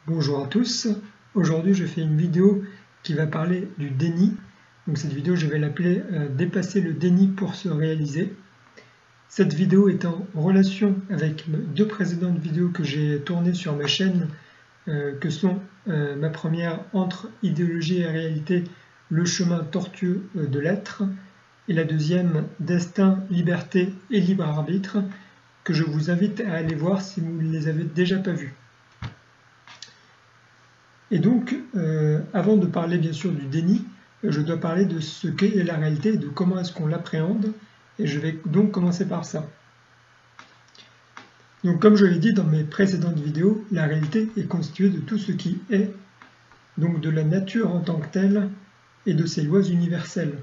Bonjour à tous, aujourd'hui je fais une vidéo qui va parler du déni. Donc cette vidéo je vais l'appeler Dépasser le déni pour se réaliser. Cette vidéo est en relation avec deux précédentes vidéos que j'ai tournées sur ma chaîne, que sont ma première Entre idéologie et réalité, le chemin tortueux de l'être, et la deuxième Destin, liberté et libre arbitre, que je vous invite à aller voir si vous ne les avez déjà pas vues. Et donc, avant de parler bien sûr du déni, je dois parler de ce qu'est la réalité et de comment est-ce qu'on l'appréhende, et je vais donc commencer par ça. Donc comme je l'ai dit dans mes précédentes vidéos, la réalité est constituée de tout ce qui est, donc de la nature en tant que telle, et de ses lois universelles.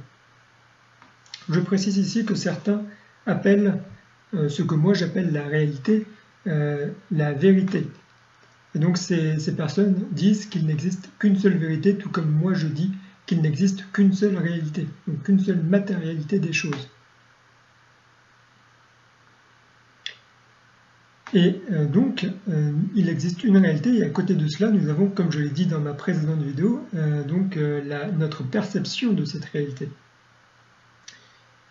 Je précise ici que certains appellent ce que moi j'appelle la réalité, la vérité. Et donc ces personnes disent qu'il n'existe qu'une seule vérité, tout comme moi je dis qu'il n'existe qu'une seule réalité, donc qu'une seule matérialité des choses. Et donc il existe une réalité, et à côté de cela nous avons, comme je l'ai dit dans ma précédente vidéo, notre perception de cette réalité.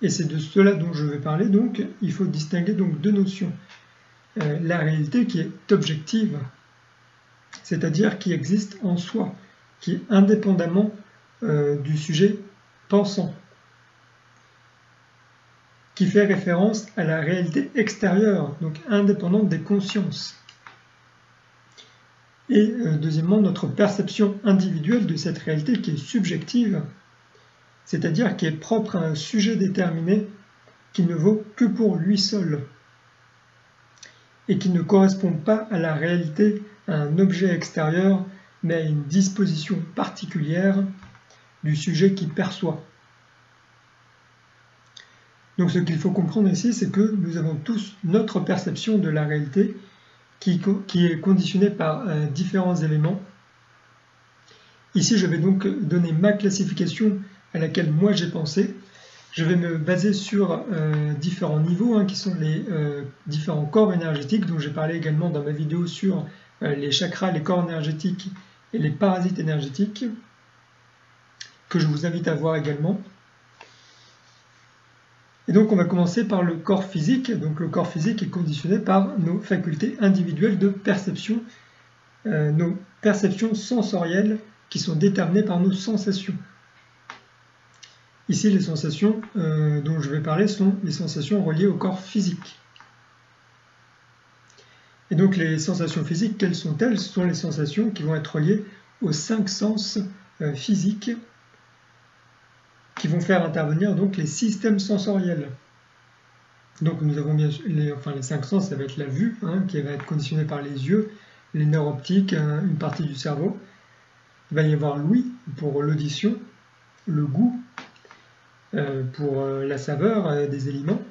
Et c'est de cela dont je vais parler. Donc il faut distinguer donc deux notions. La réalité qui est objective, c'est-à-dire qui existe en soi, qui est indépendamment du sujet pensant, qui fait référence à la réalité extérieure, donc indépendante des consciences. Et deuxièmement, notre perception individuelle de cette réalité qui est subjective, c'est-à-dire qui est propre à un sujet déterminé, qui ne vaut que pour lui seul, et qui ne correspond pas à la réalité, à un objet extérieur, mais à une disposition particulière du sujet qui perçoit. Donc ce qu'il faut comprendre ici, c'est que nous avons tous notre perception de la réalité qui est conditionnée par différents éléments. Ici, je vais donc donner ma classification à laquelle moi j'ai pensé. Je vais me baser sur différents niveaux, qui sont les différents corps énergétiques, dont j'ai parlé également dans ma vidéo sur les chakras, les corps énergétiques et les parasites énergétiques, que je vous invite à voir également. Et donc on va commencer par le corps physique. Donc le corps physique est conditionné par nos facultés individuelles de perception, nos perceptions sensorielles qui sont déterminées par nos sensations. Ici les sensations dont je vais parler sont les sensations reliées au corps physique. Et donc les sensations physiques, quelles sont-elles? Ce sont les sensations qui vont être reliées aux 5 sens physiques, qui vont faire intervenir donc les systèmes sensoriels. Donc nous avons bien sûr les 5 sens, ça va être la vue, qui va être conditionnée par les yeux, les nerfs optiques, une partie du cerveau. Il va y avoir l'ouïe pour l'audition, le goût pour la saveur des aliments,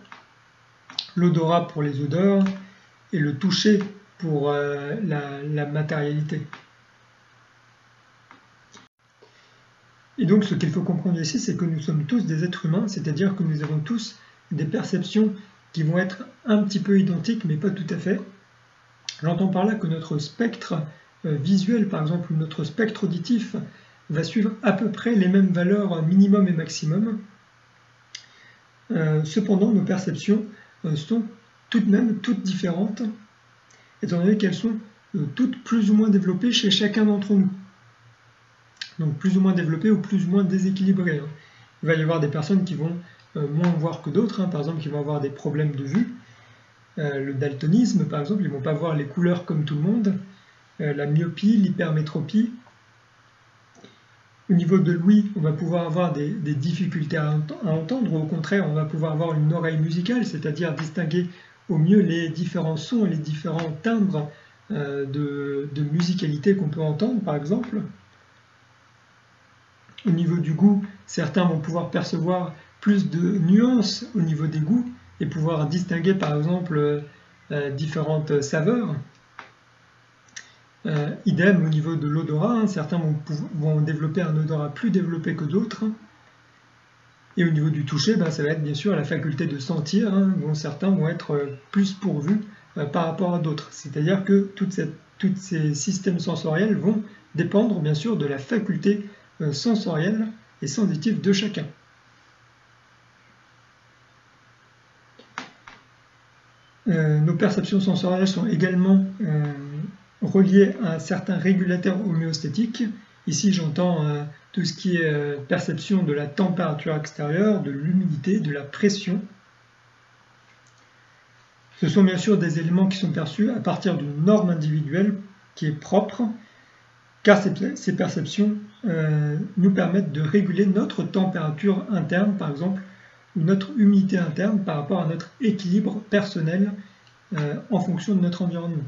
l'odorat pour les odeurs, et le toucher pour la matérialité. Et donc ce qu'il faut comprendre ici, c'est que nous sommes tous des êtres humains, c'est-à-dire que nous avons tous des perceptions qui vont être un petit peu identiques, mais pas tout à fait. J'entends par là que notre spectre visuel, par exemple, ou notre spectre auditif, va suivre à peu près les mêmes valeurs minimum et maximum. Cependant, nos perceptions sont tout de même toutes différentes, étant donné qu'elles sont toutes plus ou moins développées chez chacun d'entre nous. Donc plus ou moins développées ou plus ou moins déséquilibrées. Il va y avoir des personnes qui vont moins voir que d'autres, par exemple qui vont avoir des problèmes de vue, le daltonisme par exemple, ils ne vont pas voir les couleurs comme tout le monde, la myopie, l'hypermétropie. Au niveau de l'ouïe, on va pouvoir avoir des difficultés à entendre, ou au contraire, on va pouvoir avoir une oreille musicale, c'est-à-dire distinguer au mieux les différents sons et les différents timbres de musicalité qu'on peut entendre, par exemple. Au niveau du goût, certains vont pouvoir percevoir plus de nuances au niveau des goûts et pouvoir distinguer, par exemple, différentes saveurs. Idem au niveau de l'odorat, certains vont développer un odorat plus développé que d'autres. Et au niveau du toucher, ça va être bien sûr la faculté de sentir, dont certains vont être plus pourvus par rapport à d'autres. C'est-à-dire que toute tous ces systèmes sensoriels vont dépendre bien sûr de la faculté sensorielle et sensitive de chacun. Nos perceptions sensorielles sont également reliées à certains régulateurs homéostatiques. Ici, j'entends tout ce qui est perception de la température extérieure, de l'humidité, de la pression. Ce sont bien sûr des éléments qui sont perçus à partir d'une norme individuelle qui est propre, car ces perceptions nous permettent de réguler notre température interne, par exemple, ou notre humidité interne par rapport à notre équilibre personnel en fonction de notre environnement.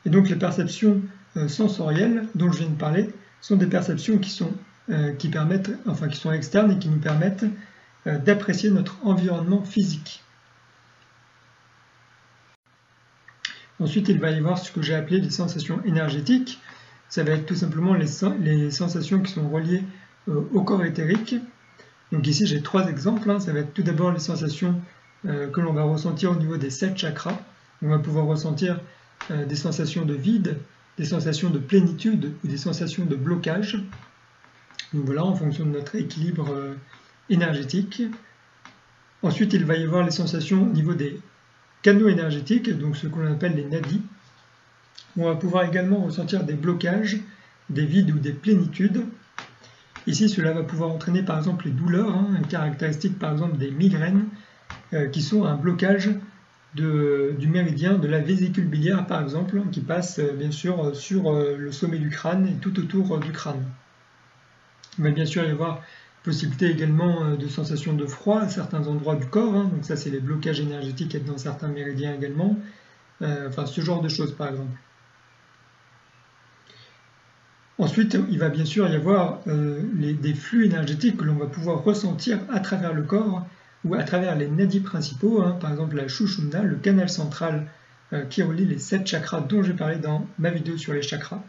Et donc les perceptions sensorielles dont je viens de parler sont des perceptions qui sont externes et qui nous permettent d'apprécier notre environnement physique. Ensuite, il va y avoir ce que j'ai appelé les sensations énergétiques. Ça va être tout simplement les sensations qui sont reliées au corps éthérique. Donc ici, j'ai 3 exemples. Ça va être tout d'abord les sensations que l'on va ressentir au niveau des 7 chakras. On va pouvoir ressentir des sensations de vide, des sensations de plénitude ou des sensations de blocage. Donc voilà, en fonction de notre équilibre énergétique. Ensuite, il va y avoir les sensations au niveau des canaux énergétiques, donc ce qu'on appelle les nadis. On va pouvoir également ressentir des blocages, des vides ou des plénitudes. Ici, cela va pouvoir entraîner par exemple les douleurs, caractéristiques par exemple des migraines, qui sont un blocage du méridien de la vésicule biliaire par exemple, qui passe bien sûr sur le sommet du crâne et tout autour du crâne. Il va bien sûr y avoir possibilité également de sensations de froid à certains endroits du corps, donc ça c'est les blocages énergétiques dans certains méridiens également, enfin ce genre de choses par exemple. Ensuite, il va bien sûr y avoir des flux énergétiques que l'on va pouvoir ressentir à travers le corps ou à travers les nadis principaux, par exemple la Sushumna, le canal central qui relie les 7 chakras dont j'ai parlé dans ma vidéo sur les chakras.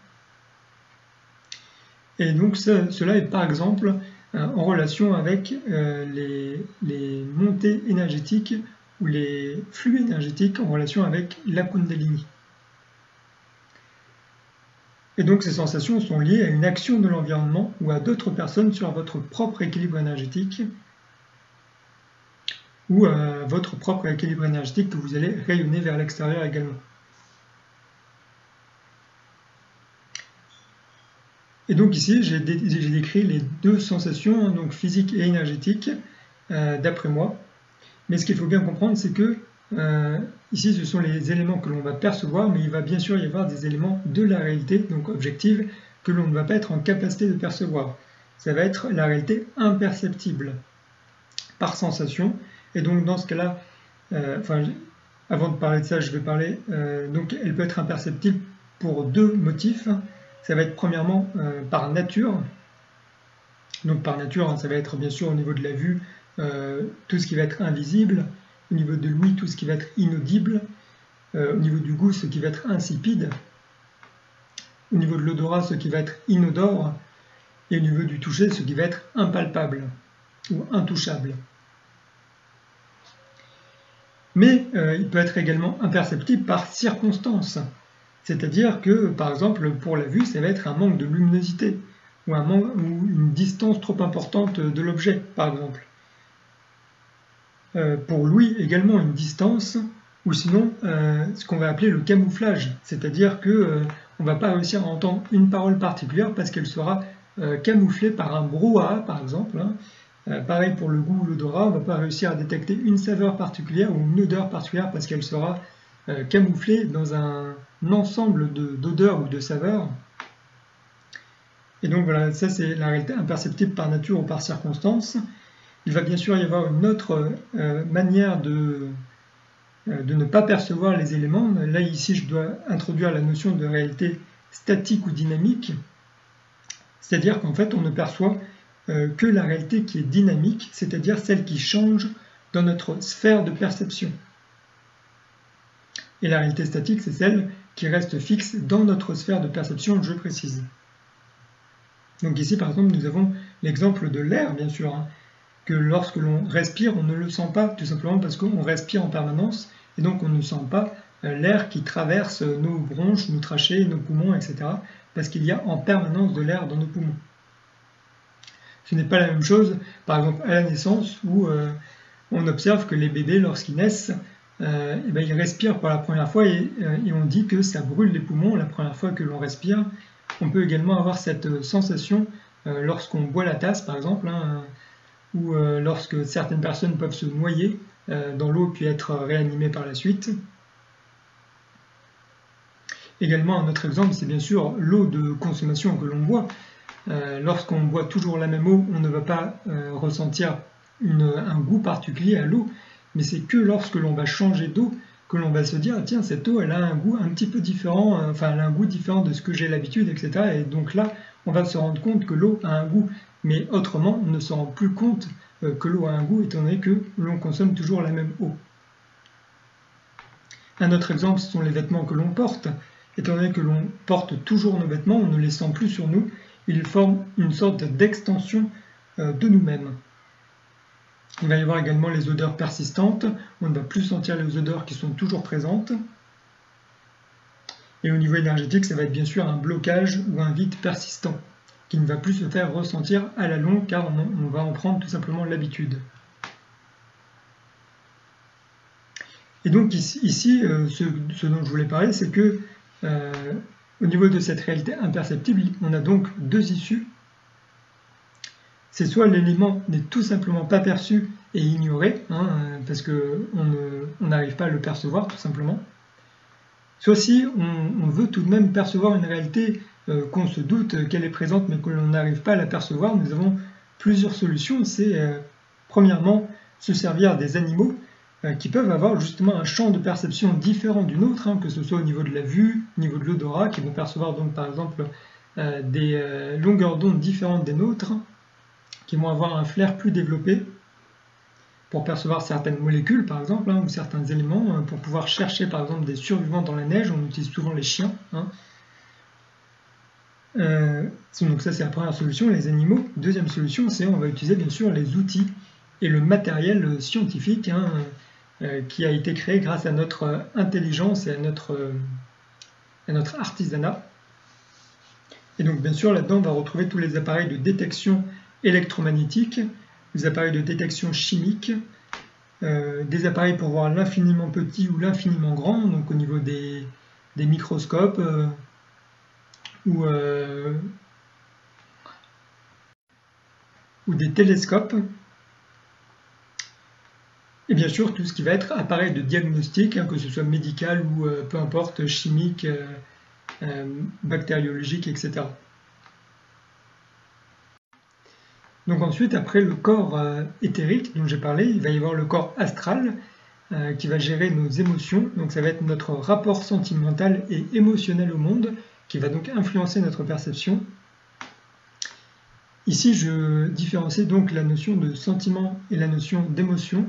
Et donc cela est par exemple en relation avec les montées énergétiques ou les flux énergétiques en relation avec la Kundalini. Et donc ces sensations sont liées à une action de l'environnement ou à d'autres personnes sur votre propre équilibre énergétique ou à votre propre équilibre énergétique que vous allez rayonner vers l'extérieur également. Et donc ici, j'ai décrit les 2 sensations, donc physiques et énergétiques, d'après moi. Mais ce qu'il faut bien comprendre, c'est que ici, ce sont les éléments que l'on va percevoir, mais il va bien sûr y avoir des éléments de la réalité, donc objective, que l'on ne va pas être en capacité de percevoir. Ça va être la réalité imperceptible par sensation. Et donc dans ce cas-là, avant de parler de ça, je vais parler, donc elle peut être imperceptible pour 2 motifs. Ça va être premièrement par nature. Donc par nature, ça va être bien sûr au niveau de la vue, tout ce qui va être invisible, au niveau de l'ouïe, tout ce qui va être inaudible, au niveau du goût, ce qui va être insipide, au niveau de l'odorat, ce qui va être inodore, et au niveau du toucher, ce qui va être impalpable ou intouchable. Mais il peut être également imperceptible par circonstance. C'est-à-dire que, par exemple, pour la vue, ça va être un manque de luminosité ou une distance trop importante de l'objet, par exemple. Pour l'ouïe, également une distance, ou sinon ce qu'on va appeler le camouflage. C'est-à-dire qu'on ne va pas réussir à entendre une parole particulière parce qu'elle sera camouflée par un brouhaha, par exemple. Pareil pour le goût ou l'odorat, on ne va pas réussir à détecter une saveur particulière ou une odeur particulière parce qu'elle sera camouflée dans un ensemble d'odeurs ou de saveurs. Et donc voilà, ça c'est la réalité imperceptible par nature ou par circonstance. Il va bien sûr y avoir une autre manière de ne pas percevoir les éléments. Là ici je dois introduire la notion de réalité statique ou dynamique. C'est-à-dire qu'en fait on ne perçoit que la réalité qui est dynamique, c'est-à-dire celle qui change dans notre sphère de perception. Et la réalité statique, c'est celle qui reste fixe dans notre sphère de perception, je précise. Donc ici, par exemple, nous avons l'exemple de l'air, bien sûr, que lorsque l'on respire, on ne le sent pas, tout simplement parce qu'on respire en permanence, et donc on ne sent pas l'air qui traverse nos bronches, nos trachées, nos poumons, etc. Parce qu'il y a en permanence de l'air dans nos poumons. Ce n'est pas la même chose, par exemple, à la naissance, où on observe que les bébés, lorsqu'ils naissent, ils respirent pour la première fois et on dit que ça brûle les poumons la première fois que l'on respire. On peut également avoir cette sensation lorsqu'on boit la tasse, par exemple, ou lorsque certaines personnes peuvent se noyer dans l'eau puis être réanimées par la suite. Également, un autre exemple, c'est bien sûr l'eau de consommation que l'on boit. Lorsqu'on boit toujours la même eau, on ne va pas ressentir un goût particulier à l'eau, mais c'est que lorsque l'on va changer d'eau que l'on va se dire « Tiens, cette eau, elle a un goût un petit peu différent, enfin, elle a un goût différent de ce que j'ai l'habitude, etc. » Et donc là, on va se rendre compte que l'eau a un goût, mais autrement, on ne se rend plus compte que l'eau a un goût, étant donné que l'on consomme toujours la même eau. Un autre exemple, ce sont les vêtements que l'on porte. Étant donné que l'on porte toujours nos vêtements, on ne les sent plus sur nous, ils forment une sorte d'extension de nous-mêmes. Il va y avoir également les odeurs persistantes, on ne va plus sentir les odeurs qui sont toujours présentes. Et au niveau énergétique, ça va être bien sûr un blocage ou un vide persistant, qui ne va plus se faire ressentir à la longue, car on va en prendre tout simplement l'habitude. Et donc ici, ce dont je voulais parler, c'est que au niveau de cette réalité imperceptible, on a donc deux issues. C'est soit l'élément n'est tout simplement pas perçu et ignoré, parce qu'on n'arrive pas à le percevoir tout simplement, soit si on veut tout de même percevoir une réalité qu'on se doute qu'elle est présente mais que l'on n'arrive pas à la percevoir, nous avons plusieurs solutions. C'est premièrement se servir des animaux qui peuvent avoir justement un champ de perception différent du nôtre, que ce soit au niveau de la vue, au niveau de l'odorat, qui vont percevoir donc par exemple des longueurs d'onde différentes des nôtres, qui vont avoir un flair plus développé pour percevoir certaines molécules par exemple, ou certains éléments, pour pouvoir chercher par exemple des survivants dans la neige. On utilise souvent les chiens. Donc ça c'est la première solution, les animaux. Deuxième solution, c'est on va utiliser bien sûr les outils et le matériel scientifique qui a été créé grâce à notre intelligence et à notre artisanat. Et donc bien sûr là-dedans on va retrouver tous les appareils de détection électromagnétique, les appareils de détection chimique, des appareils pour voir l'infiniment petit ou l'infiniment grand, donc au niveau des microscopes ou des télescopes. Et bien sûr, tout ce qui va être appareil de diagnostic, que ce soit médical ou peu importe, chimique, bactériologique, etc. Donc ensuite, après le corps éthérique dont j'ai parlé, il va y avoir le corps astral qui va gérer nos émotions. Donc ça va être notre rapport sentimental et émotionnel au monde qui va donc influencer notre perception. Ici, je différencie donc la notion de sentiment et la notion d'émotion.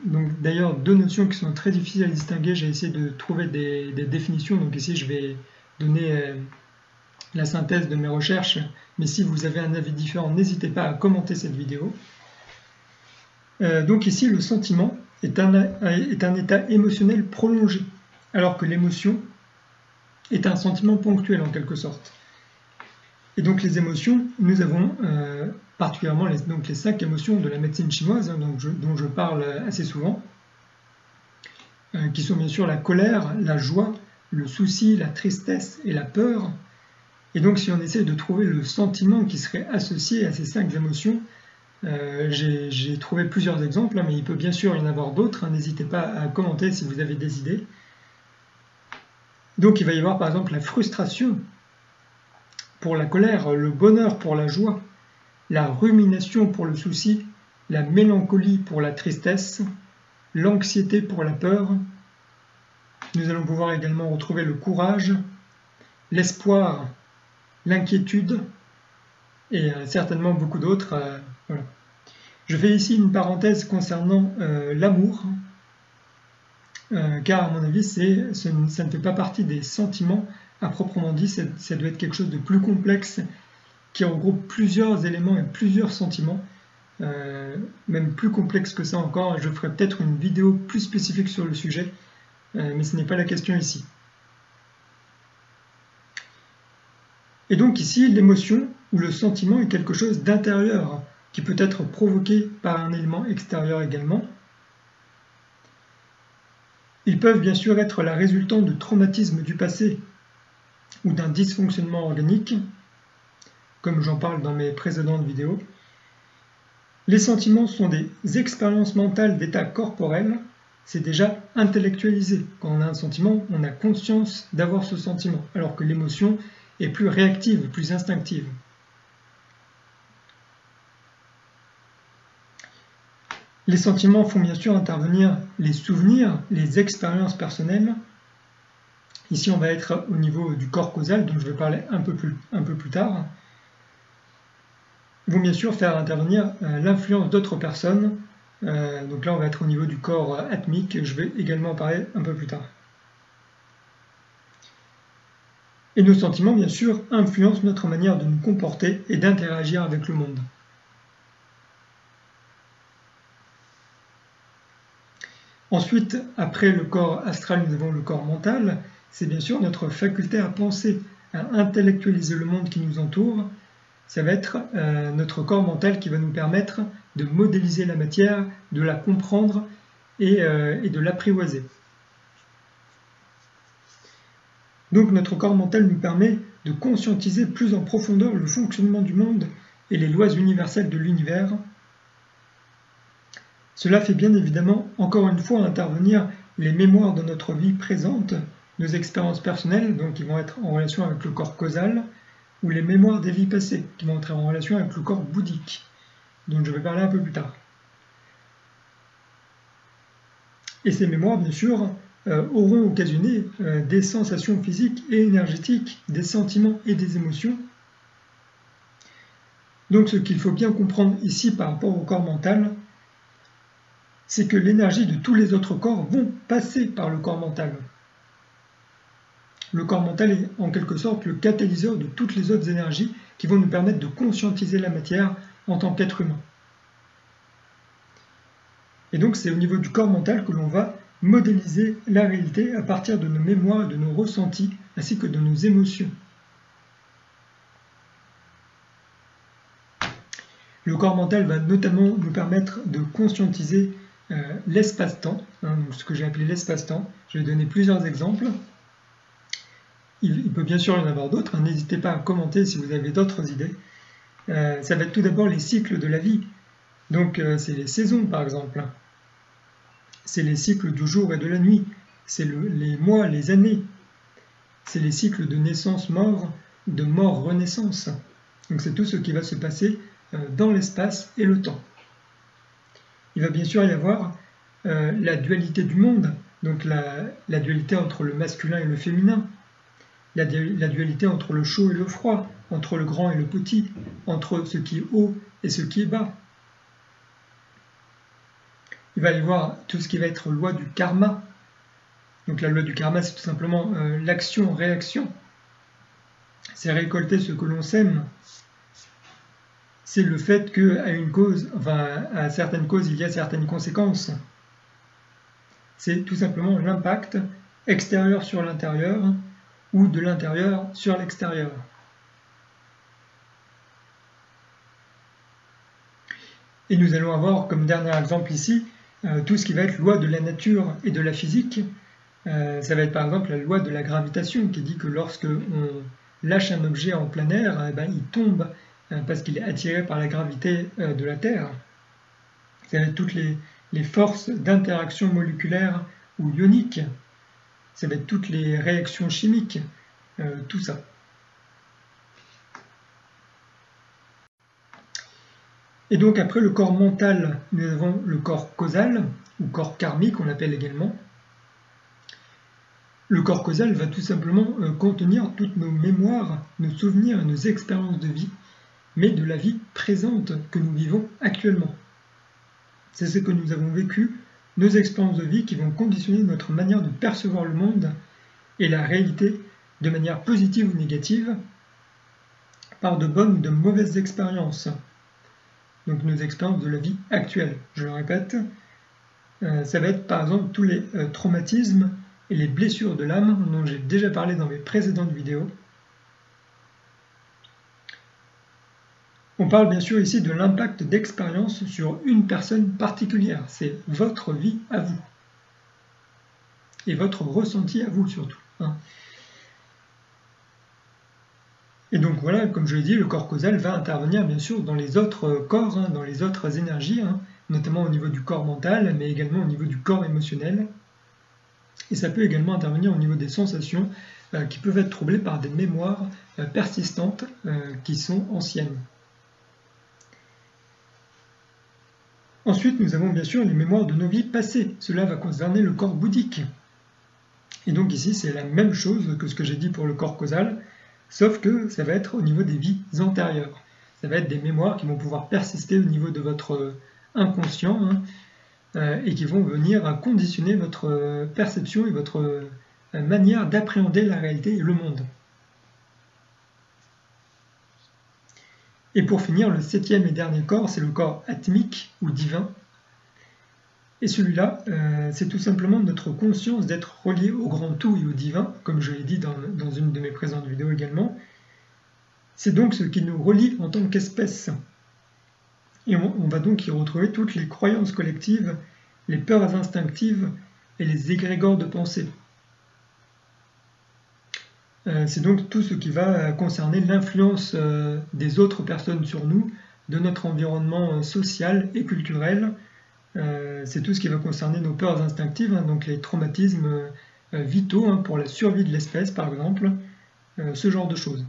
Donc d'ailleurs deux notions qui sont très difficiles à distinguer. J'ai essayé de trouver des définitions, donc ici je vais donner la synthèse de mes recherches, mais si vous avez un avis différent, n'hésitez pas à commenter cette vidéo. Donc ici le sentiment est un état émotionnel prolongé, alors que l'émotion est un sentiment ponctuel en quelque sorte. Et donc les émotions, nous avons particulièrement les 5 émotions de la médecine chinoise, dont je parle assez souvent, qui sont bien sûr la colère, la joie, le souci, la tristesse et la peur. Et donc si on essaie de trouver le sentiment qui serait associé à ces 5 émotions, j'ai trouvé plusieurs exemples, mais il peut bien sûr y en avoir d'autres. N'hésitez pas à commenter si vous avez des idées. Donc il va y avoir par exemple la frustration pour la colère, le bonheur pour la joie, la rumination pour le souci, la mélancolie pour la tristesse, l'anxiété pour la peur. Nous allons pouvoir également retrouver le courage, l'espoir, l'inquiétude et certainement beaucoup d'autres. Voilà. Je fais ici une parenthèse concernant l'amour, car à mon avis ça ne fait pas partie des sentiments à proprement dit, ça doit être quelque chose de plus complexe qui regroupe plusieurs éléments et plusieurs sentiments, même plus complexe que ça encore. Je ferai peut-être une vidéo plus spécifique sur le sujet mais ce n'est pas la question ici. Et donc ici, l'émotion ou le sentiment est quelque chose d'intérieur, qui peut être provoqué par un élément extérieur également. Ils peuvent bien sûr être la résultante de traumatismes du passé ou d'un dysfonctionnement organique, comme j'en parle dans mes précédentes vidéos. Les sentiments sont des expériences mentales d'état corporel, c'est déjà intellectualisé. Quand on a un sentiment, on a conscience d'avoir ce sentiment, alors que l'émotion est plus réactive, plus instinctive. Les sentiments font bien sûr intervenir les souvenirs, les expériences personnelles. Ici, on va être au niveau du corps causal, dont je vais parler un peu plus tard. Ils vont bien sûr faire intervenir l'influence d'autres personnes. Donc là, on va être au niveau du corps atmique. Je vais également en parler un peu plus tard. Et nos sentiments, bien sûr, influencent notre manière de nous comporter et d'interagir avec le monde. Ensuite, après le corps astral, nous avons le corps mental. C'est bien sûr notre faculté à penser, à intellectualiser le monde qui nous entoure. Ça va être notre corps mental qui va nous permettre de modéliser la matière, de la comprendre et de l'apprivoiser. Donc notre corps mental nous permet de conscientiser plus en profondeur le fonctionnement du monde et les lois universelles de l'univers. Cela fait bien évidemment, encore une fois, intervenir les mémoires de notre vie présente, nos expériences personnelles, donc qui vont être en relation avec le corps causal, ou les mémoires des vies passées, qui vont entrer en relation avec le corps bouddhique, dont je vais parler un peu plus tard. Et ces mémoires, bien sûr, auront occasionné des sensations physiques et énergétiques, des sentiments et des émotions. Donc ce qu'il faut bien comprendre ici par rapport au corps mental, c'est que l'énergie de tous les autres corps vont passer par le corps mental. Le corps mental est en quelque sorte le catalyseur de toutes les autres énergies qui vont nous permettre de conscientiser la matière en tant qu'être humain. Et donc c'est au niveau du corps mental que l'on va modéliser la réalité à partir de nos mémoires, de nos ressentis, ainsi que de nos émotions. Le corps mental va notamment nous permettre de conscientiser l'espace-temps, ce que j'ai appelé l'espace-temps. Je vais donner plusieurs exemples. Il peut bien sûr y en avoir d'autres, n'hésitez pas à commenter si vous avez d'autres idées. Ça va être tout d'abord les cycles de la vie. Donc c'est les saisons par exemple. C'est les cycles du jour et de la nuit. C'est les mois, les années. C'est les cycles de naissance-mort, de mort-renaissance. Donc c'est tout ce qui va se passer dans l'espace et le temps. Il va bien sûr y avoir la dualité du monde, donc la dualité entre le masculin et le féminin, la dualité entre le chaud et le froid, entre le grand et le petit, entre ce qui est haut et ce qui est bas. Il va y avoir tout ce qui va être loi du karma. Donc la loi du karma, c'est tout simplement l'action-réaction. C'est récolter ce que l'on sème. C'est le fait qu'à certaines causes, il y a certaines conséquences. C'est tout simplement l'impact extérieur sur l'intérieur ou de l'intérieur sur l'extérieur. Et nous allons avoir comme dernier exemple ici tout ce qui va être loi de la nature et de la physique. Ça va être par exemple la loi de la gravitation qui dit que lorsque on lâche un objet en plein air, il tombe parce qu'il est attiré par la gravité de la Terre. Ça va être toutes les forces d'interaction moléculaire ou ionique. Ça va être toutes les réactions chimiques, tout ça. Et donc après le corps mental, nous avons le corps causal, ou corps karmique on l'appelle également. Le corps causal va tout simplement contenir toutes nos mémoires, nos souvenirs et nos expériences de vie, mais de la vie présente que nous vivons actuellement. C'est ce que nous avons vécu, nos expériences de vie qui vont conditionner notre manière de percevoir le monde et la réalité de manière positive ou négative par de bonnes ou de mauvaises expériences. Donc nos expériences de la vie actuelle, je le répète. Ça va être par exemple tous les traumatismes et les blessures de l'âme dont j'ai déjà parlé dans mes précédentes vidéos. On parle bien sûr ici de l'impact d'expérience sur une personne particulière, c'est votre vie à vous, et votre ressenti à vous surtout. Et donc voilà, comme je l'ai dit, le corps causal va intervenir bien sûr dans les autres corps, dans les autres énergies, notamment au niveau du corps mental, mais également au niveau du corps émotionnel. Et ça peut également intervenir au niveau des sensations qui peuvent être troublées par des mémoires persistantes qui sont anciennes. Ensuite, nous avons bien sûr les mémoires de nos vies passées. Cela va concerner le corps bouddhique. Et donc ici, c'est la même chose que ce que j'ai dit pour le corps causal, sauf que ça va être au niveau des vies antérieures. Ça va être des mémoires qui vont pouvoir persister au niveau de votre inconscient et qui vont venir conditionner votre perception et votre manière d'appréhender la réalité et le monde. Et pour finir, le 7e et dernier corps, c'est le corps atmique ou divin. Et celui-là, c'est tout simplement notre conscience d'être relié au grand tout et au divin, comme je l'ai dit dans une de mes présentes vidéos également. C'est donc ce qui nous relie en tant qu'espèce. Et on va donc y retrouver toutes les croyances collectives, les peurs instinctives et les égrégores de pensée. C'est donc tout ce qui va concerner l'influence des autres personnes sur nous, de notre environnement social et culturel. C'est tout ce qui va concerner nos peurs instinctives, donc les traumatismes vitaux pour la survie de l'espèce par exemple, ce genre de choses.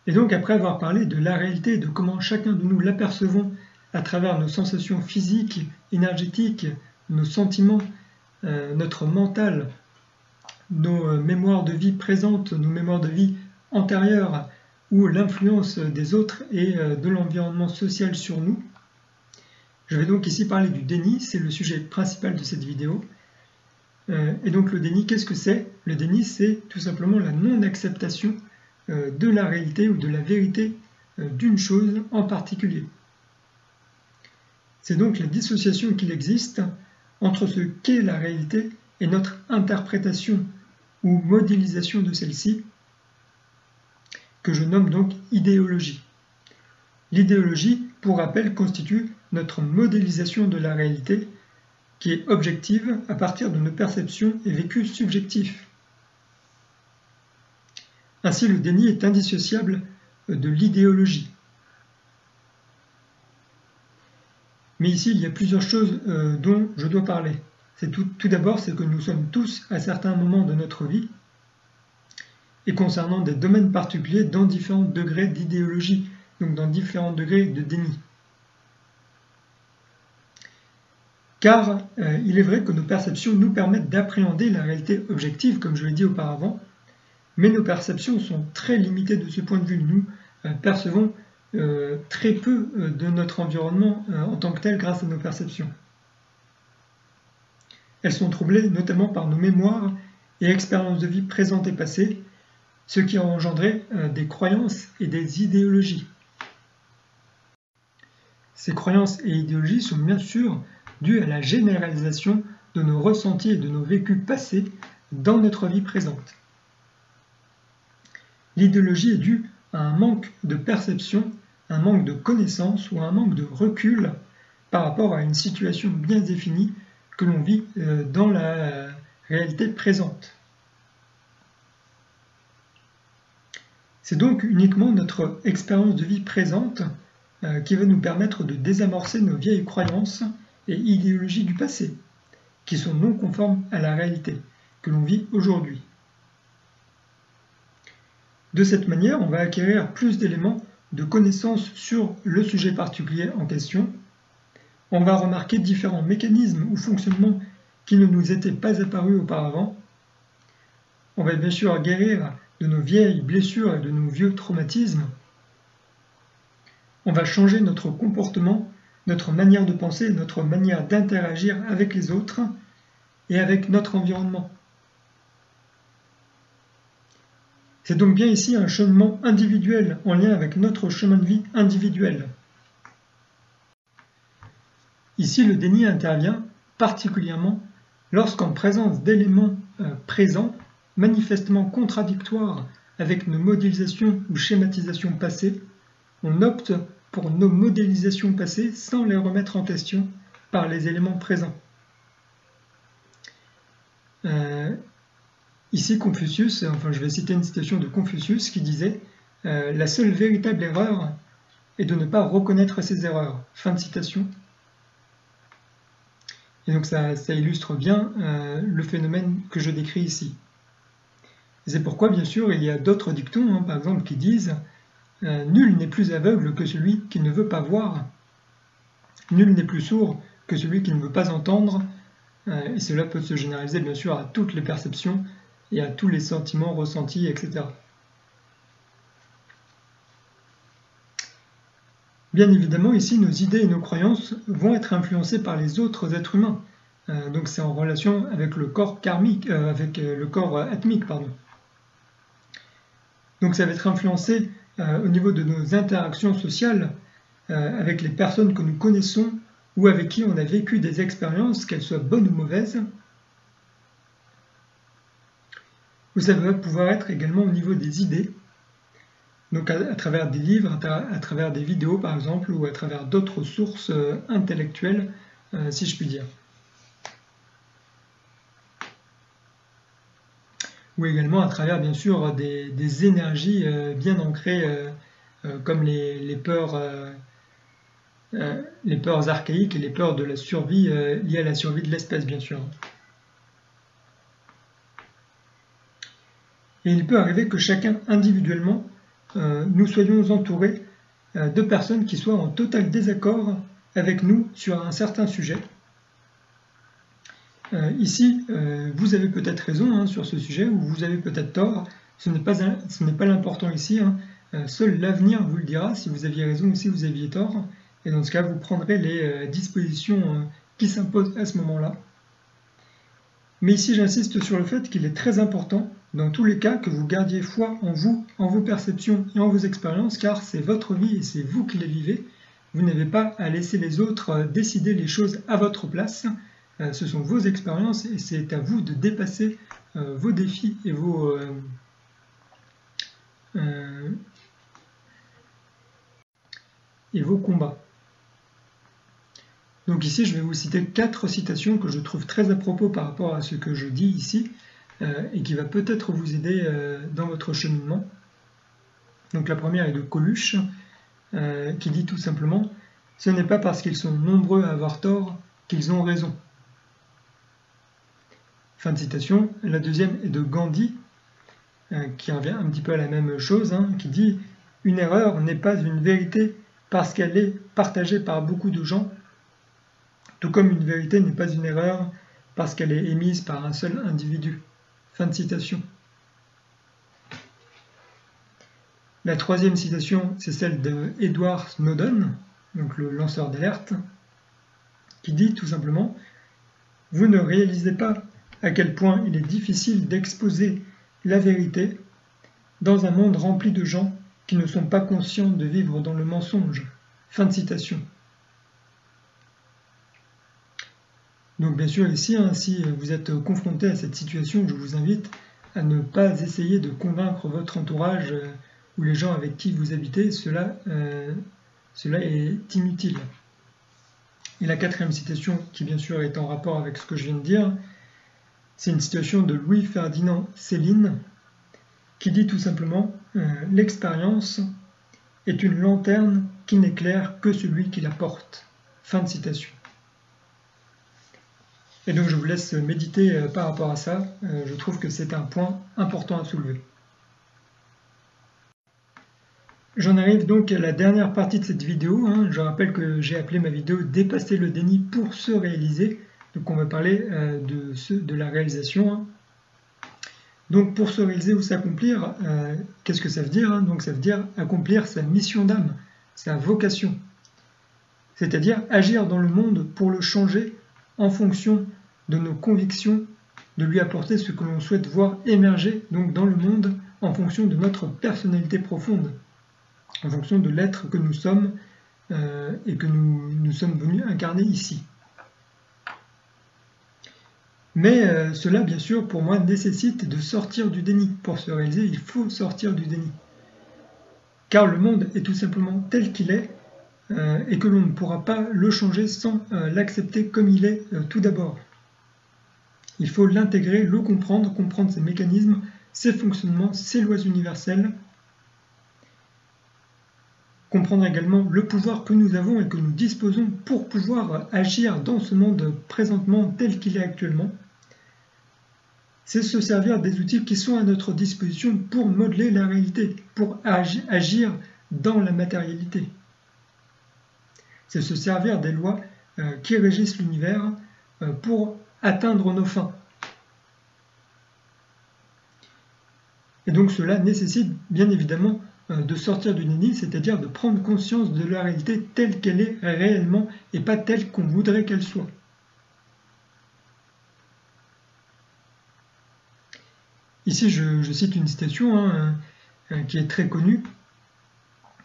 Et donc après avoir parlé de la réalité et de comment chacun de nous l'apercevons à travers nos sensations physiques, énergétiques, nos sentiments, notre mental, nos mémoires de vie présentes, nos mémoires de vie antérieures, ou l'influence des autres et de l'environnement social sur nous. Je vais donc ici parler du déni, c'est le sujet principal de cette vidéo. Et donc le déni, qu'est-ce que c'est? Le déni, c'est tout simplement la non-acceptation de la réalité ou de la vérité d'une chose en particulier. C'est donc la dissociation qu'il existe entre ce qu'est la réalité et notre interprétation ou modélisation de celle-ci, que je nomme donc idéologie. L'idéologie, pour rappel, constitue notre modélisation de la réalité, qui est objective à partir de nos perceptions et vécus subjectifs. Ainsi, le déni est indissociable de l'idéologie. Mais ici, il y a plusieurs choses dont je dois parler. Tout d'abord, c'est que nous sommes tous, à certains moments de notre vie, et concernant des domaines particuliers dans différents degrés d'idéologie, donc dans différents degrés de déni. Car il est vrai que nos perceptions nous permettent d'appréhender la réalité objective, comme je l'ai dit auparavant, mais nos perceptions sont très limitées de ce point de vue. Nous percevons très peu de notre environnement en tant que tel grâce à nos perceptions. Elles sont troublées notamment par nos mémoires et expériences de vie présentes et passées, ce qui a engendré des croyances et des idéologies. Ces croyances et idéologies sont bien sûr dues à la généralisation de nos ressentis et de nos vécus passés dans notre vie présente. L'idéologie est due à un manque de perception, un manque de connaissance ou un manque de recul par rapport à une situation bien définie que l'on vit dans la réalité présente. C'est donc uniquement notre expérience de vie présente qui va nous permettre de désamorcer nos vieilles croyances et idéologies du passé, qui sont non conformes à la réalité que l'on vit aujourd'hui. De cette manière, on va acquérir plus d'éléments de connaissances sur le sujet particulier en question. On va remarquer différents mécanismes ou fonctionnements qui ne nous étaient pas apparus auparavant. On va bien sûr guérir de nos vieilles blessures et de nos vieux traumatismes. On va changer notre comportement, notre manière de penser, notre manière d'interagir avec les autres et avec notre environnement. C'est donc bien ici un cheminement individuel en lien avec notre chemin de vie individuel. Ici, le déni intervient particulièrement lorsqu'en présence d'éléments présents, manifestement contradictoires avec nos modélisations ou schématisations passées, on opte pour nos modélisations passées sans les remettre en question par les éléments présents. Ici, Confucius, enfin je vais citer une citation de Confucius qui disait « La seule véritable erreur est de ne pas reconnaître ses erreurs ». Fin de citation. Et donc ça illustre bien le phénomène que je décris ici. C'est pourquoi, bien sûr, il y a d'autres dictons, par exemple, qui disent « Nul n'est plus aveugle que celui qui ne veut pas voir. Nul n'est plus sourd que celui qui ne veut pas entendre. » Et cela peut se généraliser, bien sûr, à toutes les perceptions et à tous les sentiments ressentis, etc. Bien évidemment, ici, nos idées et nos croyances vont être influencées par les autres êtres humains. Donc c'est en relation avec le corps karmique, avec le corps atmique, pardon. Donc ça va être influencé au niveau de nos interactions sociales avec les personnes que nous connaissons ou avec qui on a vécu des expériences, qu'elles soient bonnes ou mauvaises. Ou ça va pouvoir être également au niveau des idées, donc à travers des livres, à travers des vidéos par exemple, ou à travers d'autres sources intellectuelles, si je puis dire. Ou également à travers bien sûr des énergies bien ancrées, comme les peurs archaïques et les peurs de la survie liées à la survie de l'espèce, bien sûr. Et il peut arriver que chacun individuellement, nous soyons entourés de personnes qui soient en total désaccord avec nous sur un certain sujet. Ici, vous avez peut-être raison sur ce sujet, ou vous avez peut-être tort. Ce n'est pas l'important ici. Seul l'avenir vous le dira si vous aviez raison ou si vous aviez tort. Et dans ce cas, vous prendrez les dispositions qui s'imposent à ce moment-là. Mais ici, j'insiste sur le fait qu'il est très important, dans tous les cas, que vous gardiez foi en vous, en vos perceptions et en vos expériences, car c'est votre vie et c'est vous qui les vivez. Vous n'avez pas à laisser les autres décider les choses à votre place. Ce sont vos expériences et c'est à vous de dépasser vos défis et vos combats. Donc ici, je vais vous citer 4 citations que je trouve très à propos par rapport à ce que je dis ici et qui va peut-être vous aider dans votre cheminement. Donc la première est de Coluche qui dit tout simplement « Ce n'est pas parce qu'ils sont nombreux à avoir tort qu'ils ont raison ». Fin de citation. La deuxième est de Gandhi, qui revient un petit peu à la même chose, qui dit « Une erreur n'est pas une vérité parce qu'elle est partagée par beaucoup de gens, tout comme une vérité n'est pas une erreur parce qu'elle est émise par un seul individu. » Fin de citation. La troisième citation, c'est celle de Edward Snowden, donc le lanceur d'alerte, qui dit tout simplement « Vous ne réalisez pas à quel point il est difficile d'exposer la vérité dans un monde rempli de gens qui ne sont pas conscients de vivre dans le mensonge. » Fin de citation. Donc bien sûr ici, si vous êtes confronté à cette situation, je vous invite à ne pas essayer de convaincre votre entourage ou les gens avec qui vous habitez, cela est inutile. Et la quatrième citation, qui bien sûr est en rapport avec ce que je viens de dire, c'est une citation de Louis-Ferdinand Céline, qui dit tout simplement « L'expérience est une lanterne qui n'éclaire que celui qui la porte. » Fin de citation. Et donc je vous laisse méditer par rapport à ça, je trouve que c'est un point important à soulever. J'en arrive donc à la dernière partie de cette vidéo. Je rappelle que j'ai appelé ma vidéo « Dépasser le déni pour se réaliser ». Donc on va parler de la réalisation. Donc pour se réaliser ou s'accomplir, qu'est-ce que ça veut dire? Donc ça veut dire accomplir sa mission d'âme, sa vocation. C'est-à-dire agir dans le monde pour le changer en fonction de nos convictions, de lui apporter ce que l'on souhaite voir émerger donc dans le monde en fonction de notre personnalité profonde, en fonction de l'être que nous sommes et que nous sommes venus incarner ici. Mais cela, bien sûr, pour moi, nécessite de sortir du déni. Pour se réaliser, il faut sortir du déni. Car le monde est tout simplement tel qu'il est, et que l'on ne pourra pas le changer sans l'accepter comme il est tout d'abord. Il faut l'intégrer, le comprendre, comprendre ses mécanismes, ses fonctionnements, ses lois universelles, comprendre également le pouvoir que nous avons et que nous disposons pour pouvoir agir dans ce monde présentement tel qu'il est actuellement. C'est se servir des outils qui sont à notre disposition pour modeler la réalité, pour agir dans la matérialité. C'est se servir des lois qui régissent l'univers pour atteindre nos fins. Et donc cela nécessite bien évidemment de sortir du déni, c'est-à-dire de prendre conscience de la réalité telle qu'elle est réellement et pas telle qu'on voudrait qu'elle soit. Ici je cite une citation qui est très connue,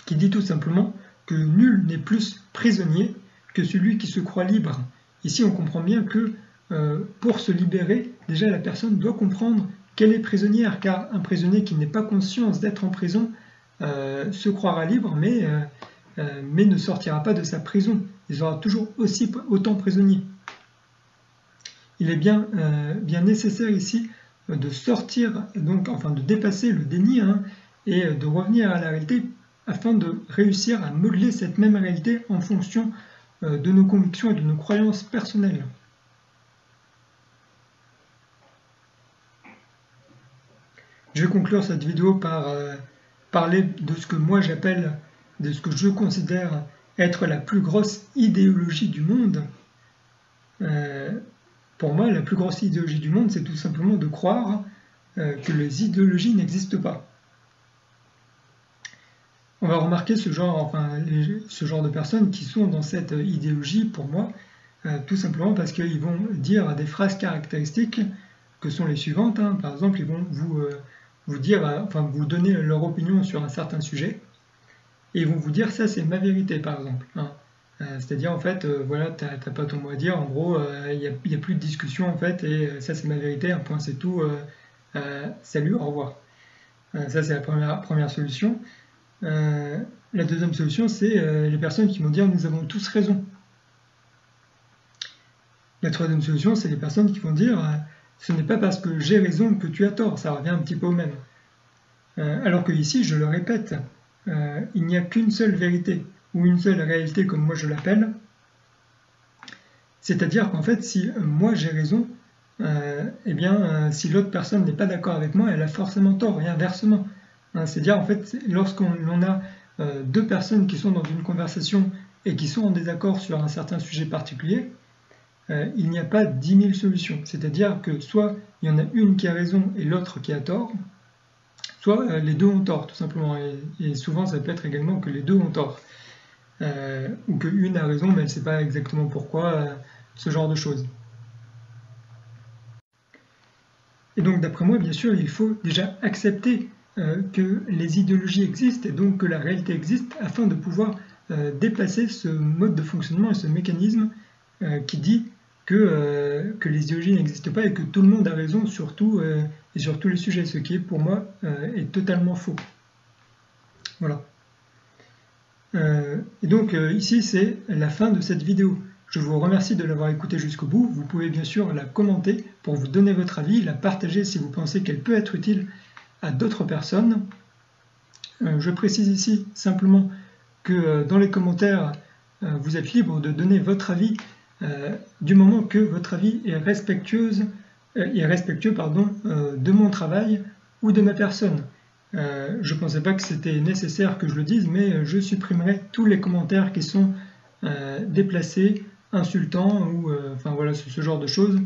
qui dit tout simplement que nul n'est plus prisonnier que celui qui se croit libre. Ici on comprend bien que pour se libérer, déjà la personne doit comprendre qu'elle est prisonnière, car un prisonnier qui n'est pas conscient d'être en prison se croira libre, mais ne sortira pas de sa prison. Il sera toujours autant prisonnier. Il est bien nécessaire ici de sortir, donc, enfin de dépasser le déni et de revenir à la réalité afin de réussir à modeler cette même réalité en fonction de nos convictions et de nos croyances personnelles. Je vais conclure cette vidéo par parler de ce que moi j'appelle, de ce que je considère être la plus grosse idéologie du monde. Pour moi, la plus grosse idéologie du monde, c'est tout simplement de croire que les idéologies n'existent pas. On va remarquer ce genre de personnes qui sont dans cette idéologie, pour moi, tout simplement parce qu'ils vont dire des phrases caractéristiques que sont les suivantes. Par exemple, ils vont vous dire, vous donner leur opinion sur un certain sujet, et ils vont vous dire ça c'est ma vérité, par exemple. C'est-à-dire en fait, voilà, t'as pas ton mot à dire, en gros, il y a plus de discussion en fait, et ça c'est ma vérité, un point c'est tout, salut, au revoir. Ça c'est la première solution. La deuxième solution, c'est les personnes qui vont dire nous avons tous raison. La troisième solution, c'est les personnes qui vont dire ce n'est pas parce que j'ai raison que tu as tort, ça revient un petit peu au même. Alors que ici, je le répète, il n'y a qu'une seule vérité, ou une seule réalité comme moi je l'appelle, c'est-à-dire qu'en fait, si moi j'ai raison, si l'autre personne n'est pas d'accord avec moi, elle a forcément tort, et inversement. C'est-à-dire, en fait, lorsqu'on a deux personnes qui sont dans une conversation et qui sont en désaccord sur un certain sujet particulier, il n'y a pas 10 000 solutions. C'est-à-dire que soit il y en a une qui a raison et l'autre qui a tort, soit les deux ont tort, tout simplement. Et souvent, ça peut être également que les deux ont tort. Ou qu'une a raison, mais elle ne sait pas exactement pourquoi, ce genre de choses. Et donc, d'après moi, bien sûr, il faut déjà accepter que les idéologies existent et donc que la réalité existe afin de pouvoir déplacer ce mode de fonctionnement et ce mécanisme qui dit que les idéologies n'existent pas et que tout le monde a raison sur tout et sur tous les sujets, ce qui est pour moi est totalement faux. Voilà. Et donc ici c'est la fin de cette vidéo. Je vous remercie de l'avoir écoutée jusqu'au bout. Vous pouvez bien sûr la commenter pour vous donner votre avis, la partager si vous pensez qu'elle peut être utile à d'autres personnes. Je précise ici simplement que dans les commentaires, vous êtes libre de donner votre avis du moment que votre avis est respectueux de mon travail ou de ma personne. Je ne pensais pas que c'était nécessaire que je le dise, mais je supprimerai tous les commentaires qui sont déplacés, insultants ou voilà, ce genre de choses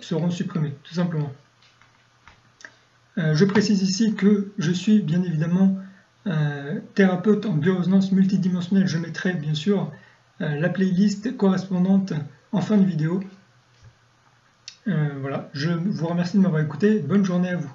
seront supprimés, tout simplement. Je précise ici que je suis bien évidemment thérapeute en biorésonance multidimensionnelle. Je mettrai bien sûr la playlist correspondante en fin de vidéo. Voilà, je vous remercie de m'avoir écouté. Bonne journée à vous.